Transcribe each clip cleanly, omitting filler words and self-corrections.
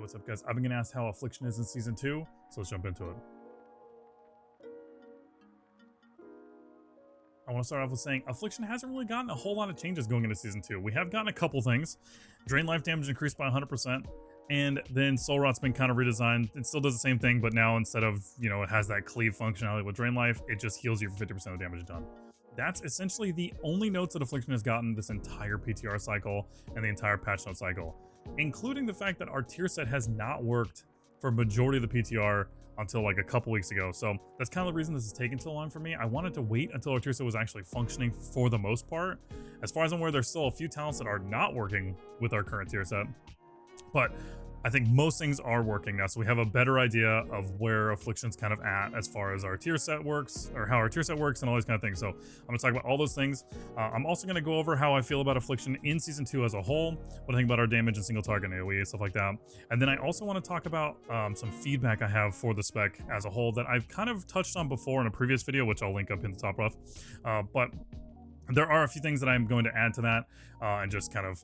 What's up, guys? I've been getting asked how Affliction is in Season 2, so let's jump into it. I want to start off with saying Affliction hasn't really gotten a whole lot of changes going into Season 2. We have gotten a couple things. Drain life damage increased by 100%, and then Soul Rot's been kind of redesigned. It still does the same thing, but now instead of, it has that cleave functionality with Drain life, it just heals you for 50% of damage done. That's essentially the only notes that Affliction has gotten this entire PTR cycle and the entire patch note cycle, including the fact that our tier set has not worked for majority of the PTR until like a couple weeks ago. So that's kind of the reason this is taking so long for me. I wanted to wait until our tier set was actually functioning for the most part. As far as I'm aware, there's still a few talents that are not working with our current tier set, but I think most things are working now, so we have a better idea of where Affliction's kind of at as far as our tier set works, or how our tier set works and all these kind of things. So I'm going to talk about all those things. I'm also going to go over how I feel about Affliction in Season 2 as a whole, what I think about our damage and single target and AoE, stuff like that. And then I also want to talk about some feedback I have for the spec as a whole that I've kind of touched on before in a previous video, which I'll link up in the top left. But there are a few things that I'm going to add to that, and just kind of...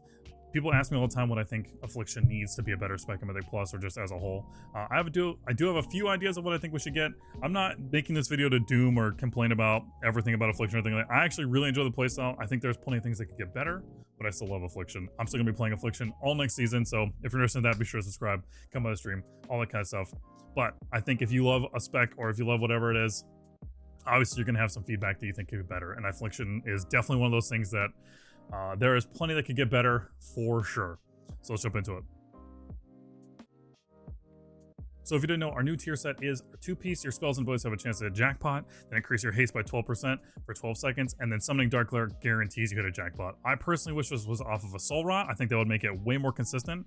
People ask me all the time what I think Affliction needs to be a better spec in Mythic Plus or just as a whole. I do have a few ideas of what I think we should get. I'm not making this video to doom or complain about everything about Affliction or anything like that. I actually really enjoy the playstyle. I think there's plenty of things that could get better, but I still love Affliction. I'm still going to be playing Affliction all next season, so if you're interested in that, be sure to subscribe, come by the stream, all that kind of stuff. But I think if you love a spec or if you love whatever it is, obviously you're going to have some feedback that you think could be better, and Affliction is definitely one of those things that there is plenty that could get better for sure. So let's jump into it. So if you didn't know, our new tier set is a 2-piece. Your spells and abilities have a chance to hit a jackpot, then increase your haste by 12% for 12 seconds, and then summoning Dark Glare guarantees you hit a jackpot. I personally wish this was off of a Soul Rot. I think that would make it way more consistent.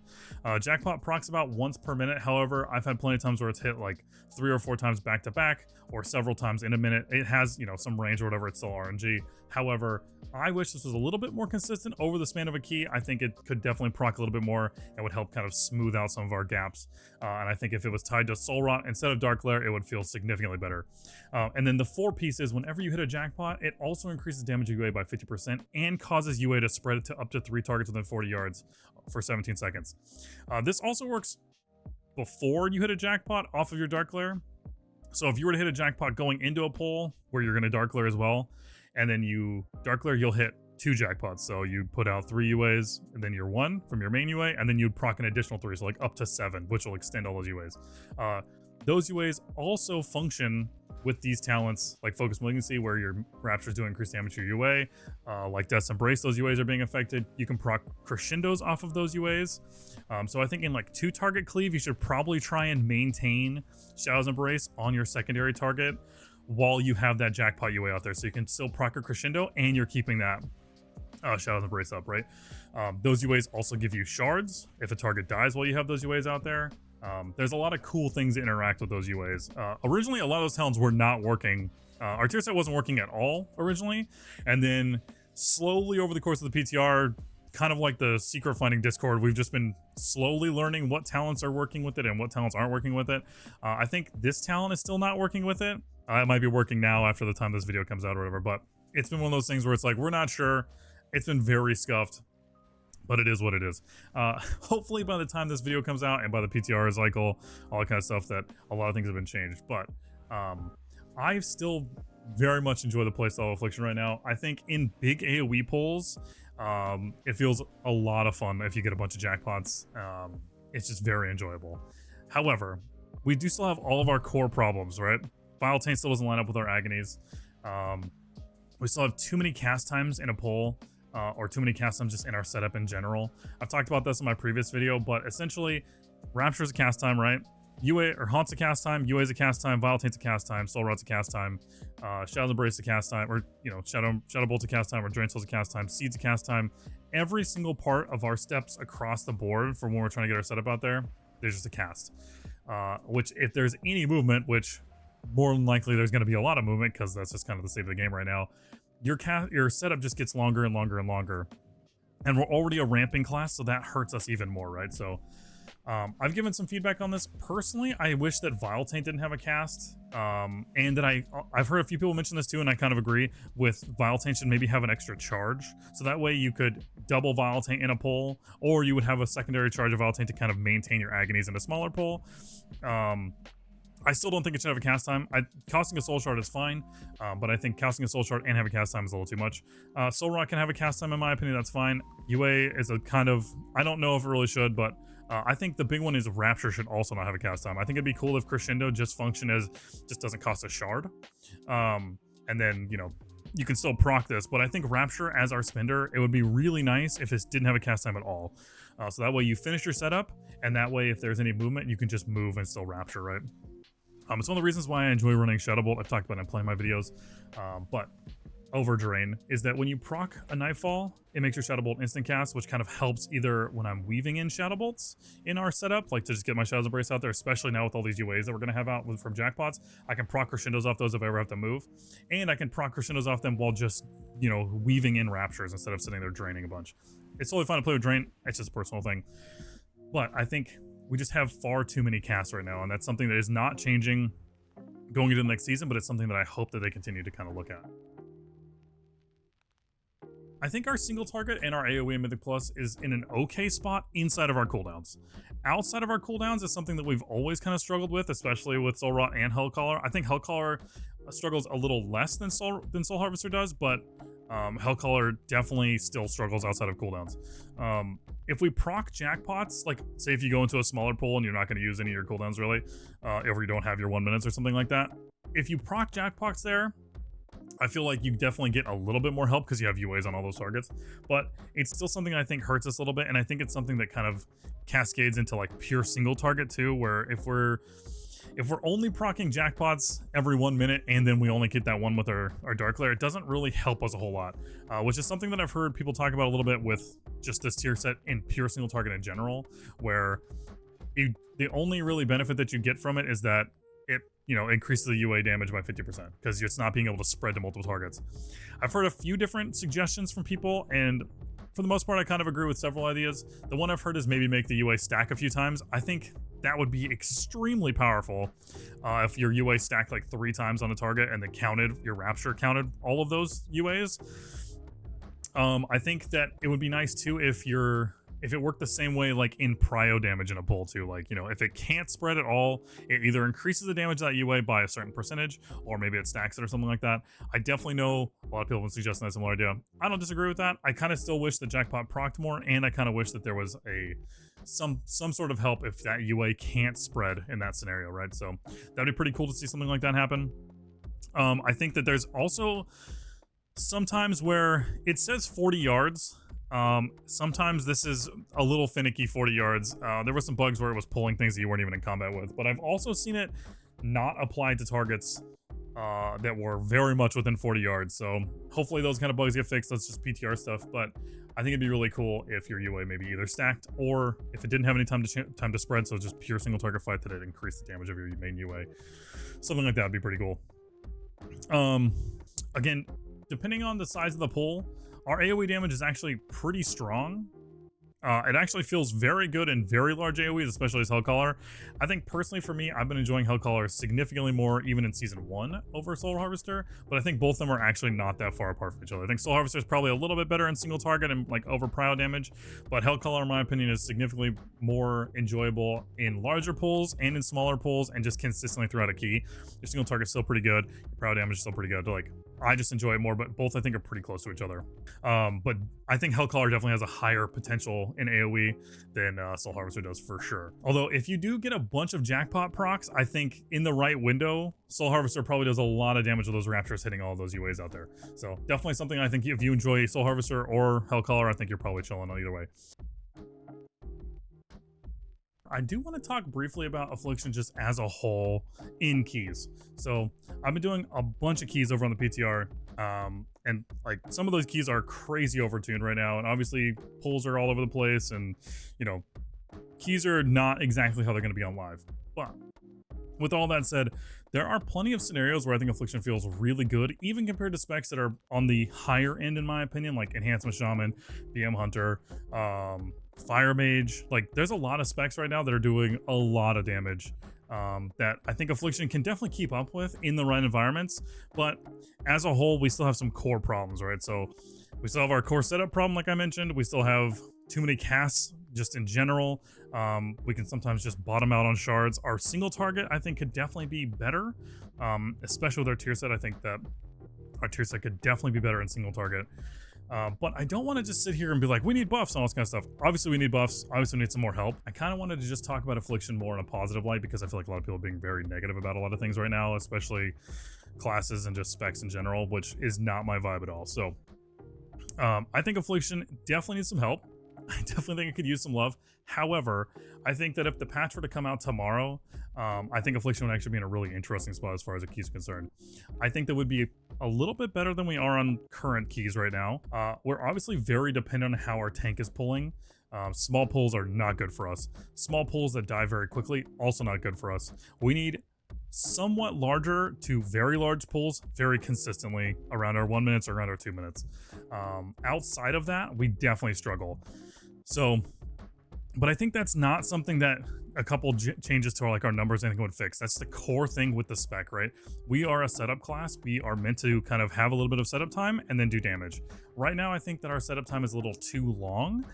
Jackpot procs about once per minute. However, I've had plenty of times where it's hit like 3 or 4 times back to back, or several times in a minute. It has, some range or whatever. It's still RNG. However, I wish this was a little bit more consistent over the span of a key. I think it could definitely proc a little bit more and would help kind of smooth out some of our gaps. And I think if it was tied to Soul Rot instead of Dark Glare, it would feel significantly better. And then the 4 pieces, whenever you hit a jackpot, it also increases damage UA by 50% and causes UA to spread it to up to 3 targets within 40 yards for 17 seconds. This also works before you hit a jackpot off of your Dark Glare. So if you were to hit a jackpot going into a pull where you're going to Dark Glare as well, and then you Dark Glare, you'll hit 2 jackpots. So you put out 3 UAs, and then your 1 from your main UA, and then you'd proc an additional 3, so like up to 7, which will extend all those UAs. Those UAs also function with these talents like Focus Malignancy, where your Raptures do increased damage to your UA. Like Death's Embrace, those UAs are being affected. You can proc Crescendos off of those UAs. So I think in like 2 target cleave, you should probably try and maintain Shadow's Embrace on your secondary target while you have that jackpot UA out there, so you can still proc a Crescendo and you're keeping that Shadow's Embrace up, right? Those UAs also give you shards if a target dies while you have those UAs out there. There's a lot of cool things that interact with those UAs. Originally, a lot of those talents were not working. Our tier set wasn't working at all originally, and then slowly over the course of the PTR, kind of like the secret finding Discord, we've just been slowly learning what talents are working with it and what talents aren't working with it. I think this talent is still not working with it. It might be working now after the time this video comes out or whatever, but it's been one of those things where it's like, we're not sure. It's been very scuffed, but it is what it is. Hopefully by the time this video comes out and by the PTR cycle, all that kind of stuff, that a lot of things have been changed. But I still very much enjoy the playstyle of Affliction right now. I think in big AoE pulls, it feels a lot of fun if you get a bunch of jackpots. It's just very enjoyable. However, we do still have all of our core problems, right? Vile Taint still doesn't line up with our agonies. We still have too many cast times in a pull, or too many cast times just in our setup in general. I've talked about this in my previous video, but essentially, Rapture's a cast time, right? UA or Haunt's a cast time, UA's a cast time, Vile Taint's a cast time, Soul Rot's a cast time, Shadow's Embrace a cast time, or Shadow Bolt's a cast time, or Drain Soul's a cast time, Seed's a cast time. Every single part of our steps across the board for when we're trying to get our setup out there, there's just a cast. Which, if there's any movement, which more than likely there's going to be a lot of movement because that's just kind of the state of the game right now, your setup just gets longer and longer and longer, and we're already a ramping class, so that hurts us even more, right? So I've given some feedback on this. Personally, I wish that Vile Taint didn't have a cast, and that I've heard a few people mention this too, and I kind of agree with Vile Taint should maybe have an extra charge, so that way you could double Vile Taint in a pull, or you would have a secondary charge of Vile Taint to kind of maintain your agonies in a smaller pull. I still don't think it should have a cast time. Casting a Soul Shard is fine, but I think casting a Soul Shard and have a cast time is a little too much. Soul Rock can have a cast time in my opinion, that's fine. UA is a kind of, I don't know if it really should, but I think the big one is Rapture should also not have a cast time. I think it'd be cool if Crescendo just functioned as, just doesn't cost a shard. And then, you know, you can still proc this, but I think Rapture as our spender, it would be really nice if it didn't have a cast time at all. So that way you finish your setup, and that way if there's any movement, you can just move and still Rapture, right? It's one of the reasons why I enjoy running Shadow Bolt. I've talked about it in playing my videos, but Overdrain is that when you proc a Nightfall, it makes your Shadow Bolt instant cast, which kind of helps either when I'm weaving in Shadow Bolts in our setup, like to just get my Shadow's Embrace out there, especially now with all these UAs that we're going to have out from jackpots. I can proc Crescendos off those if I ever have to move, and I can proc Crescendos off them while just, you know, weaving in Raptures instead of sitting there draining a bunch. It's totally fine to play with Drain, it's just a personal thing. But I think we just have far too many casts right now, and that's something that is not changing going into the next season, but it's something that I hope that they continue to kind of look at. I think our single target and our AoE and Mythic Plus is in an okay spot inside of our cooldowns. Outside of our cooldowns is something that we've always kind of struggled with, especially with Soul Rot and Hellcaller. I think Hellcaller struggles a little less than Soul Harvester does, but Hellcaller definitely still struggles outside of cooldowns. If we proc jackpots, like say if you go into a smaller pool and you're not going to use any of your cooldowns really, or you don't have your 1 minute or something like that, if you proc jackpots there, I feel like you definitely get a little bit more help because you have UAs on all those targets, but it's still something I think hurts us a little bit, and I think it's something that kind of cascades into like pure single target too, where if we're only proccing jackpots every 1 minute and then we only get that one with our Dark Lair, it doesn't really help us a whole lot, which is something that I've heard people talk about a little bit with just this tier set in pure single target in general, where the only really benefit that you get from it is that it, you know, increases the UA damage by 50% because it's not being able to spread to multiple targets. I've heard a few different suggestions from people, and for the most part, I kind of agree with several ideas. The one I've heard is maybe make the UA stack a few times. I think that would be extremely powerful if your UA stacked like 3 times on a target and then your Rapture counted all of those UAs. I think that it would be nice too if it worked the same way like in prio damage in a pull too, like, you know, if it can't spread at all, it either increases the damage of that UA by a certain percentage, or maybe it stacks it or something like that. I definitely know a lot of people have been suggesting that similar idea. I don't disagree with that. I kind of still wish that Jackpot procced more, and I kind of wish that there was some sort of help if that UA can't spread in that scenario, right? So that'd be pretty cool to see something like that happen. I think that there's also sometimes where it says 40 yards. Sometimes this is a little finicky 40 yards. There were some bugs where it was pulling things that you weren't even in combat with, but I've also seen it not applied to targets that were very much within 40 yards. So hopefully those kind of bugs get fixed. That's just PTR stuff, but I think it'd be really cool if your UA maybe either stacked, or if it didn't have any time to spread, so just pure single target fight, that it increased the damage of your main UA. Something like that would be pretty cool. Again, depending on the size of the pool, our AoE damage is actually pretty strong. It actually feels very good in very large AoEs, especially as Hellcaller. I think personally for me, I've been enjoying Hellcaller significantly more even in Season 1 over Soul Harvester, but I think both of them are actually not that far apart from each other. I think Soul Harvester is probably a little bit better in single target and like over prio damage, but Hellcaller in my opinion is significantly more enjoyable in larger pulls and in smaller pulls and just consistently throughout a key. Your single target's still pretty good, your prio damage is still pretty good. Like, I just enjoy it more, but both I think are pretty close to each other. But I think Hellcaller definitely has a higher potential in AoE than Soul Harvester does for sure. Although if you do get a bunch of jackpot procs, I think in the right window, Soul Harvester probably does a lot of damage with those Raptors hitting all those UAs out there. So definitely something I think if you enjoy Soul Harvester or Hellcaller, I think you're probably chilling on either way. I do want to talk briefly about Affliction just as a whole in keys. So I've been doing a bunch of keys over on the PTR, and like some of those keys are crazy overtuned right now, and obviously pulls are all over the place, and you know, keys are not exactly how they're going to be on live. But with all that said, there are plenty of scenarios where I think Affliction feels really good, even compared to specs that are on the higher end in my opinion, like Enhancement Shaman, BM Hunter, Fire Mage. Like, there's a lot of specs right now that are doing a lot of damage that I think Affliction can definitely keep up with in the right environments. But as a whole, we still have some core problems, right? So we still have our core setup problem, like I mentioned. We still have too many casts just in general. We can sometimes just bottom out on shards. Our single target, I think, could definitely be better, especially with our tier set. I think that our tier set could definitely be better in single target. But I don't want to just sit here and be like, we need buffs and all this kind of stuff. Obviously, we need buffs. Obviously, we need some more help. I kind of wanted to just talk about Affliction more in a positive light because I feel like a lot of people are being very negative about a lot of things right now, especially classes and just specs in general, which is not my vibe at all. So I think Affliction definitely needs some help. I definitely think it could use some love. However, I think that if the patch were to come out tomorrow, I think Affliction would actually be in a really interesting spot as far as the keys are concerned. I think that would be a little bit better than we are on current keys right now. We're obviously very dependent on how our tank is pulling. Small pulls are not good for us. Small pulls that die very quickly, also not good for us. We need somewhat larger to very large pulls very consistently around our 1 minute or around our 2 minutes. Outside of that, we definitely struggle. So, but I think that's not something that a couple changes to our numbers anything would fix. That's the core thing with the spec, right? We are a setup class. We are meant to kind of have a little bit of setup time and then do damage. Right now, I think that our setup time is a little too long,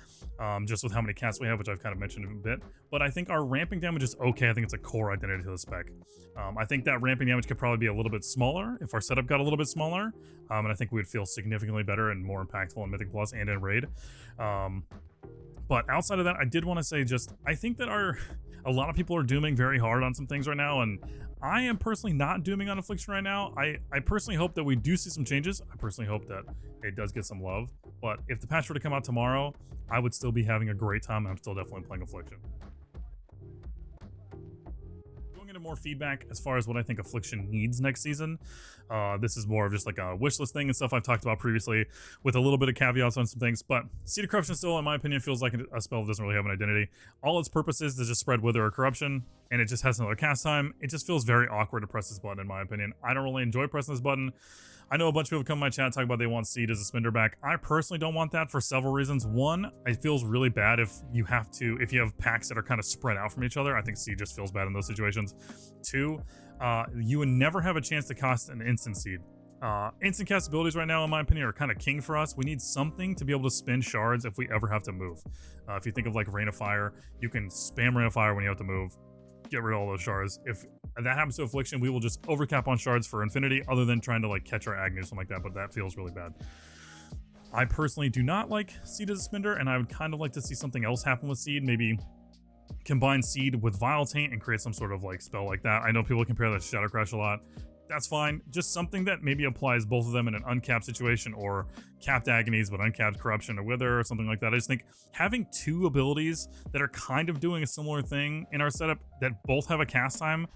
just with how many casts we have, which I've kind of mentioned a bit. But I think our ramping damage is okay. I think it's a core identity to the spec. I think that ramping damage could probably be a little bit smaller if our setup got a little bit smaller. And I think we would feel significantly better and more impactful in Mythic Plus and in Raid. But outside of that, I did want to say I think that a lot of people are dooming very hard on some things right now, and I am personally not dooming on Affliction right now. I personally hope that we do see some changes. I personally hope that it does get some love. But if the patch were to come out tomorrow, I would still be having a great time, and I'm still definitely playing Affliction. Going into more feedback as far as what I think Affliction needs next season. This is more of just like a wish list thing and stuff I've talked about previously with a little bit of caveats on some things, but Seed of Corruption still, in my opinion, feels like a spell that doesn't really have an identity. All its purpose is to just spread Wither or Corruption, and it just has another cast time. It just feels very awkward to press this button, in my opinion. I don't really enjoy pressing this button. I know a bunch of people come in my chat and talk about they want Seed as a spender back. I personally don't want that for several reasons. One, it feels really bad if you have packs that are kind of spread out from each other. I think Seed just feels bad in those situations. Two, you would never have a chance to cast an instant Seed. Instant cast abilities right now, in my opinion, are kind of king for us. We need something to be able to spin shards if we ever have to move. If you think of like Rain of Fire, you can spam Rain of Fire when you have to move. Get rid of all those shards. If that happens to Affliction, we will just overcap on shards for infinity, other than trying to like catch our Agni or something like that, but that feels really bad. I personally do not like Seed as a spender, and I would kind of like to see something else happen with Seed. Maybe combine Seed with Vile Taint and create some sort of like spell like that. I know people compare that to Shadow Crash a lot. That's fine. Just something that maybe applies both of them in an uncapped situation, or capped Agonies but uncapped Corruption or Wither or something like that. I just think having two abilities that are kind of doing a similar thing in our setup that both have a cast time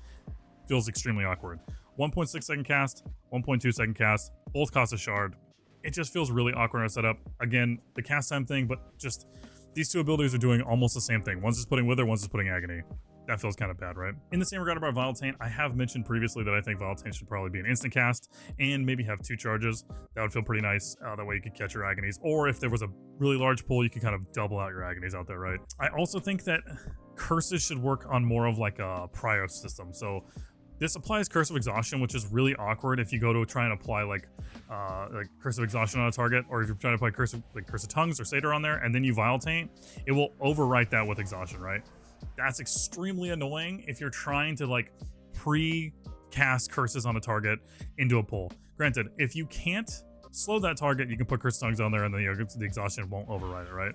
feels extremely awkward. 1.6 second cast, 1.2 second cast, both cost a shard. It just feels really awkward in our setup. Again, the cast time thing, but just these two abilities are doing almost the same thing. One's just putting Wither, one's just putting Agony. That feels kind of bad, right? In the same regard about Vile Taint, I have mentioned previously that I think Vile Taint should probably be an instant cast and maybe have 2 charges. That would feel pretty nice. That way you could catch your Agonies. Or if there was a really large pool, you could kind of double out your Agonies out there, right? I also think that curses should work on more of like a prio system. So this applies Curse of Exhaustion, which is really awkward if you go to try and apply like Curse of Exhaustion on a target, or if you're trying to apply Curse of Tongues or Satyr on there, and then you Vile Taint, it will overwrite that with Exhaustion, right? That's extremely annoying if you're trying to like pre-cast curses on a target into a pull. Granted, if you can't slow that target, you can put Curse Tongues on there and then the exhaustion won't override it, right?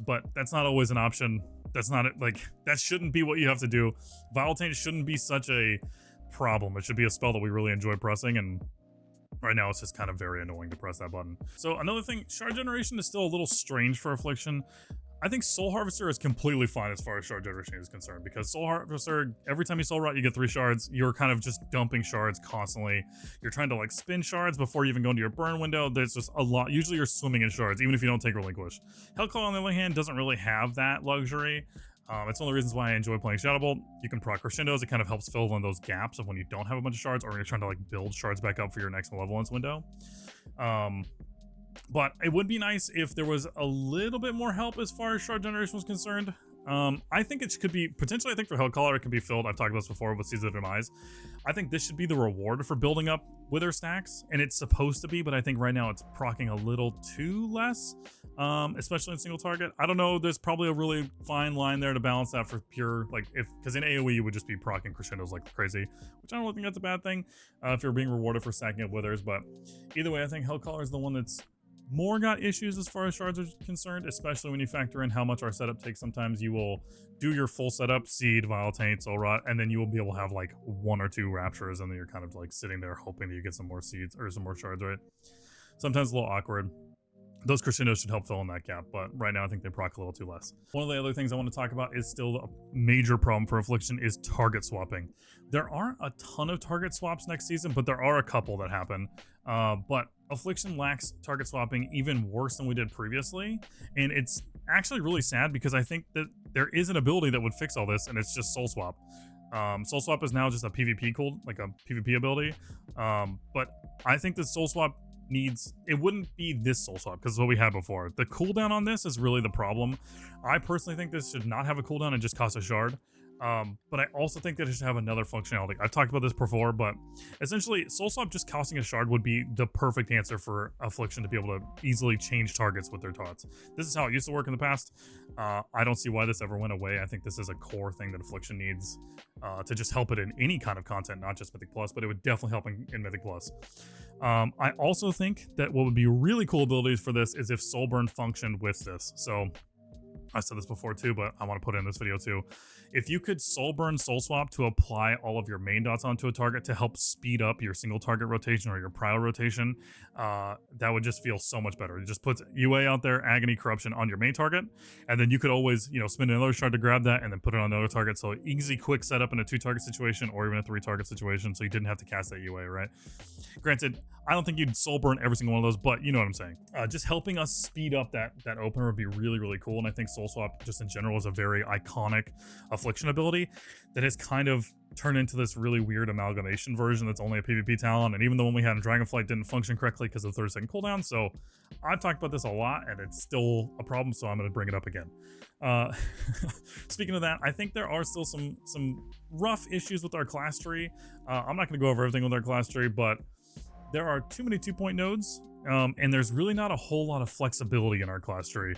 But that's not always an option. That's not it. Like, that shouldn't be what you have to do. Vile Taint shouldn't be such a problem. It should be a spell that we really enjoy pressing, and right now it's just kind of very annoying to press that button. So another thing, shard generation is still a little strange for Affliction. I think Soul Harvester is completely fine as far as shard generation is concerned, because Soul Harvester, every time you soul rot, you get 3 shards. You're kind of just dumping shards constantly. You're trying to like spin shards before you even go into your burn window. There's just a lot. Usually you're swimming in shards, even if you don't take Relinquish. Hellclaw, on the other hand, doesn't really have that luxury. It's one of the reasons why I enjoy playing Shadow Bolt. You can proc Crescendos. It kind of helps fill in those gaps of when you don't have a bunch of shards, or you're trying to like build shards back up for your next malevolence window. But it would be nice if there was a little bit more help as far as shard generation was concerned. I think it could be potentially. I think for Hellcaller it can be filled. I've talked about this before with Season of Demise. I think this should be the reward for building up Wither stacks, and it's supposed to be. But I think right now it's proccing a little too less, especially in single target. I don't know. There's probably a really fine line there to balance that for pure because in AOE you would just be proccing crescendos like crazy, which I don't think that's a bad thing if you're being rewarded for stacking up Withers. But either way, I think Hellcaller is the one that's more got issues as far as shards are concerned, especially when you factor in how much our setup takes. Sometimes you will do your full setup, Seed, Vile Taint, Soul Rot, and then you will be able to have like 1 or 2 Raptures, and then you're kind of like sitting there hoping that you get some more seeds or some more shards, right? Sometimes a little awkward. Those crescendos should help fill in that gap, but right now I think they proc a little too less. One of the other things I want to talk about is still a major problem for Affliction is target swapping. There aren't a ton of target swaps next season, but there are a couple that happen. But Affliction lacks target swapping even worse than we did previously, and it's actually really sad because I think that there is an ability that would fix all this, and it's just Soul Swap. Soul Swap is now just a PvP cool, like a PvP ability, but I think that Soul Swap it wouldn't be this Soul Swap because it's what we had before. The cooldown on this is really the problem. I personally think this should not have a cooldown and just cost a shard. But I also think that it should have another functionality. I've talked about this before, but essentially Soul Swap just costing a shard would be the perfect answer for Affliction to be able to easily change targets with their taunts. This is how it used to work in the past. I don't see why this ever went away. I think this is a core thing that Affliction needs to just help it in any kind of content, not just Mythic Plus, but it would definitely help in Mythic Plus. I also think that what would be really cool abilities for this is if Soulburn functioned with this. So I said this before too, but I want to put it in this video too. If you could Soulburn Soul Swap to apply all of your main dots onto a target to help speed up your single target rotation or your prio rotation, that would just feel so much better. It just puts UA out there, Agony, Corruption on your main target, and then you could always, spend another shard to grab that and then put it on another target. So easy, quick setup in a 2-target situation or even a 3-target situation, so you didn't have to cast that UA, right? Granted, I don't think you'd Soulburn every single one of those, but you know what I'm saying. Just helping us speed up that opener would be really, really cool, and I think Soul Swap just in general is a very iconic Affliction ability that has kind of turned into this really weird amalgamation version that's only a PvP talent, and even the one we had in Dragonflight didn't function correctly because of 30-second cooldown. So I've talked about this a lot and it's still a problem, so I'm going to bring it up again. Speaking of that, I think there are still some rough issues with our class tree. I'm not going to go over everything with our class tree, but there are too many 2-point nodes, and there's really not a whole lot of flexibility in our class tree.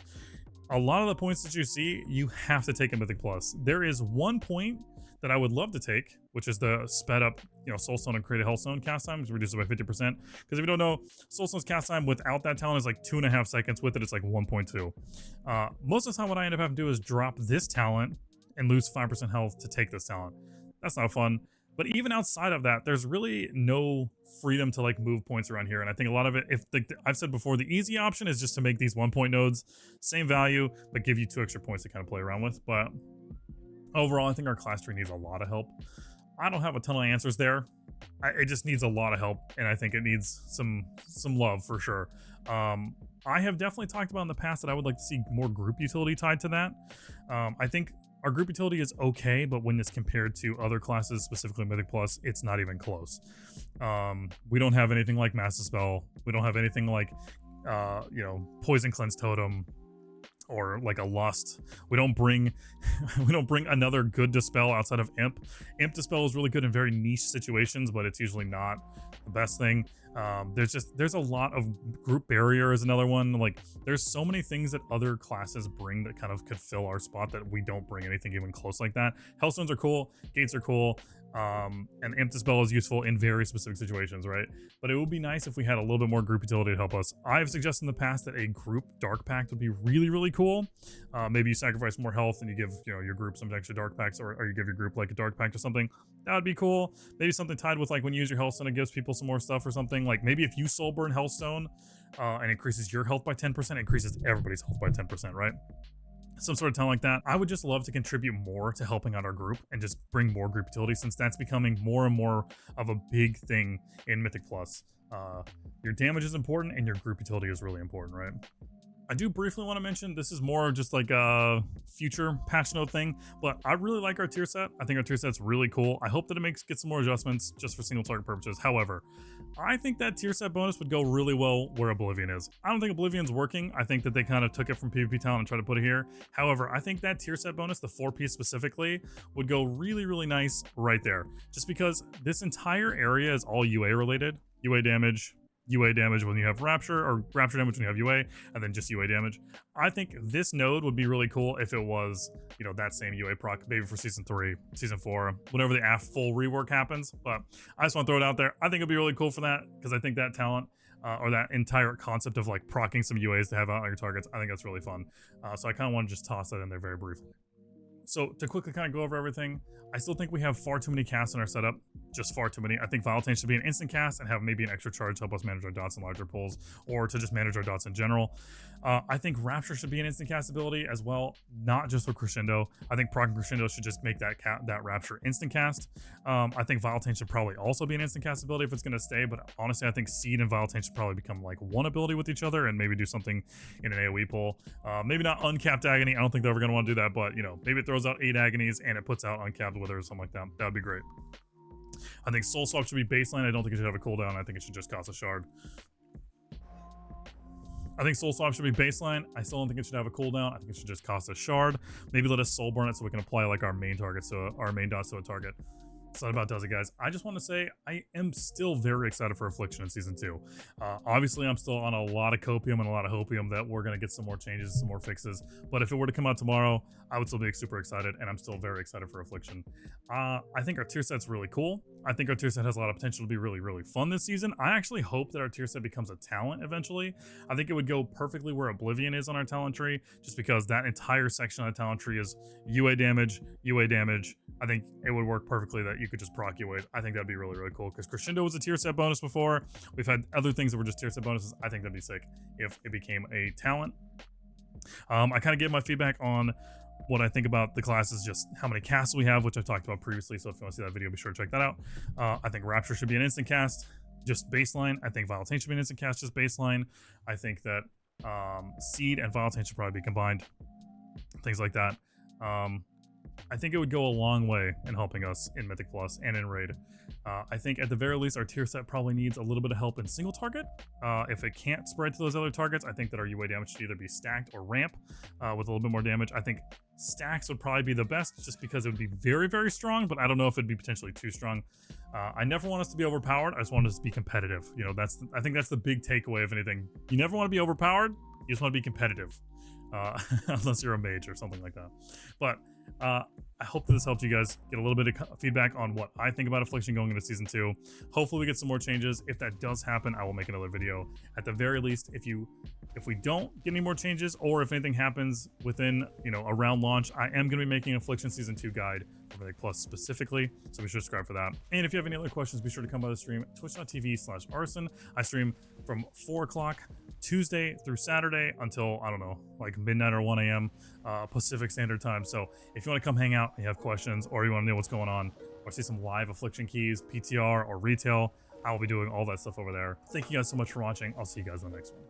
A lot of the points that you see, you have to take a Mythic Plus. There is one point that I would love to take, which is the sped up, Soulstone and Create a Hellstone cast time is reduced by 50%. Because if you don't know, Soulstone's cast time without that talent is like 2.5 seconds. With it, it's like 1.2. Most of the time, what I end up having to do is drop this talent and lose 5% health to take this talent. That's not fun. But even outside of that, there's really no freedom to like move points around here. And I think a lot of it, I've said before, the easy option is just to make these 1-point nodes same value, but give you 2 extra points to kind of play around with. But overall, I think our class tree needs a lot of help. I don't have a ton of answers there. It just needs a lot of help, and I think it needs some love for sure. I have definitely talked about in the past that I would like to see more group utility tied to that. I think our group utility is okay, but when it's compared to other classes, specifically Mythic Plus, it's not even close. We don't have anything like Mass Dispel. We don't have anything like, Poison Cleanse Totem or like a Lust. We don't bring another good Dispel outside of Imp. Imp Dispel is really good in very niche situations, but it's usually not the best thing. There's a lot of Group Barrier is another one. Like there's so many things that other classes bring that kind of could fill our spot that we don't bring anything even close like that. Hellstones are cool, Gates are cool, and Imp Dispel is useful in very specific situations, right? But it would be nice if we had a little bit more group utility to help us. I've suggested in the past that a group Dark Pact would be really, really cool. Maybe you sacrifice more health and you give your group some extra Dark Pacts, or you give your group like a Dark Pact or something. That would be cool. Maybe something tied with like when you use your Hellstone, it gives people some more stuff or something. Like maybe if you Soulburn Hellstone and increases your health by 10%, it increases everybody's health by 10%, right? Some sort of talent like that. I would just love to contribute more to helping out our group and just bring more group utility, since that's becoming more and more of a big thing in Mythic Plus. Your damage is important and your group utility is really important, right? I do briefly want to mention this is more just like a future patch note thing, but I really like our tier set. I think our tier set's really cool. I hope that it gets some more adjustments just for single target purposes. However, I think that tier set bonus would go really well where Oblivion is. I don't think Oblivion's working. I think that they kind of took it from PvP Talent and tried to put it here. However, I think that tier set bonus, the 4-piece specifically, would go really, really nice right there. Just because this entire area is all UA related. UA damage when you have Rapture, or Rapture damage when you have UA, and then just UA damage. I think this node would be really cool if it was, you know, that same UA proc, maybe for Season 3, Season 4, whenever the full rework happens. But I just want to throw it out there. I think it'd be really cool for that, because I think that talent, or that entire concept of like procking some UAs to have out on your targets, I think that's really fun. So I kind of want to just toss that in there very briefly. So to quickly kind of go over everything, I still think we have far too many casts in our setup, just far too many. I think Violation should be an instant cast and have maybe an extra charge to help us manage our dots in larger pools, or to just manage our dots in general. I think Rapture should be an instant cast ability as well, not just with Crescendo. I think Proc and Crescendo should just make that Rapture instant cast. I think Violation should probably also be an instant cast ability if it's going to stay, but honestly, I think Seed and Violation should probably become like one ability with each other and maybe do something in an AoE pool. Maybe not uncapped Agony. I don't think they're ever going to want to do that, but you know, maybe it throws out 8 Agonies and it puts out uncapped Wither or something like that. That would be great. I think Soul Swap should be baseline. I don't think it should have a cooldown. I think it should just cost a shard. I think Soul Swap should be baseline. I still don't think it should have a cooldown. I think it should just cost a shard. Maybe let us soul burn it so we can apply like our main targets to our main dots to a target. So that about does it, guys. I just want to say I am still very excited for Affliction in Season 2. Obviously, I'm still on a lot of copium and a lot of hopium that we're going to get some more changes, some more fixes. But if it were to come out tomorrow, I would still be super excited, and I'm still very excited for Affliction. I think our tier set's really cool. I think our tier set has a lot of potential to be really, really fun this season. I actually hope that our tier set becomes a talent eventually. I think it would go perfectly where Oblivion is on our talent tree, just because that entire section of the talent tree is UA damage, UA damage. I think it would work perfectly that you could just proc UAs. I think that'd be really, really cool, because Crescendo was a tier set bonus before. We've had other things that were just tier set bonuses. I think that'd be sick if it became a talent. I kind of gave my feedback on what I think about the classes, just how many casts we have, which I talked about previously. So if you want to see that video, be sure to check that out. I think Rapture should be an instant cast, just baseline. I think Violation should be an instant cast, just baseline. I think that Seed and Violation should probably be combined, things like that. I think it would go a long way in helping us in Mythic Plus and in Raid. I think at the very least, our tier set probably needs a little bit of help in single target. If it can't spread to those other targets, I think that our UA damage should either be stacked or ramp with a little bit more damage. I think stacks would probably be the best, just because it would be very, very strong, but I don't know if it'd be potentially too strong. I never want us to be overpowered. I just want us to be competitive. You know, I think that's the big takeaway of anything. You never want to be overpowered. You just want to be competitive. Unless you're a mage or something like that. But I hope that this helped you guys get a little bit of feedback on what I think about Affliction going into Season 2. Hopefully we get some more changes. If that does happen, I will make another video. At the very least, if we don't get any more changes, or if anything happens within, you know, around launch, I am going to be making an Affliction Season 2 guide for Mythic Plus specifically, so be sure to subscribe for that. And if you have any other questions, be sure to come by the stream at twitch.tv/arson. I stream from 4 o'clock Tuesday through Saturday until, I don't know, like midnight or 1 a.m. Pacific Standard Time. So if you want to come hang out and you have questions, or you want to know what's going on, or see some live Affliction keys, PTR, or retail, I will be doing all that stuff over there. Thank you guys so much for watching. I'll see you guys in the next one.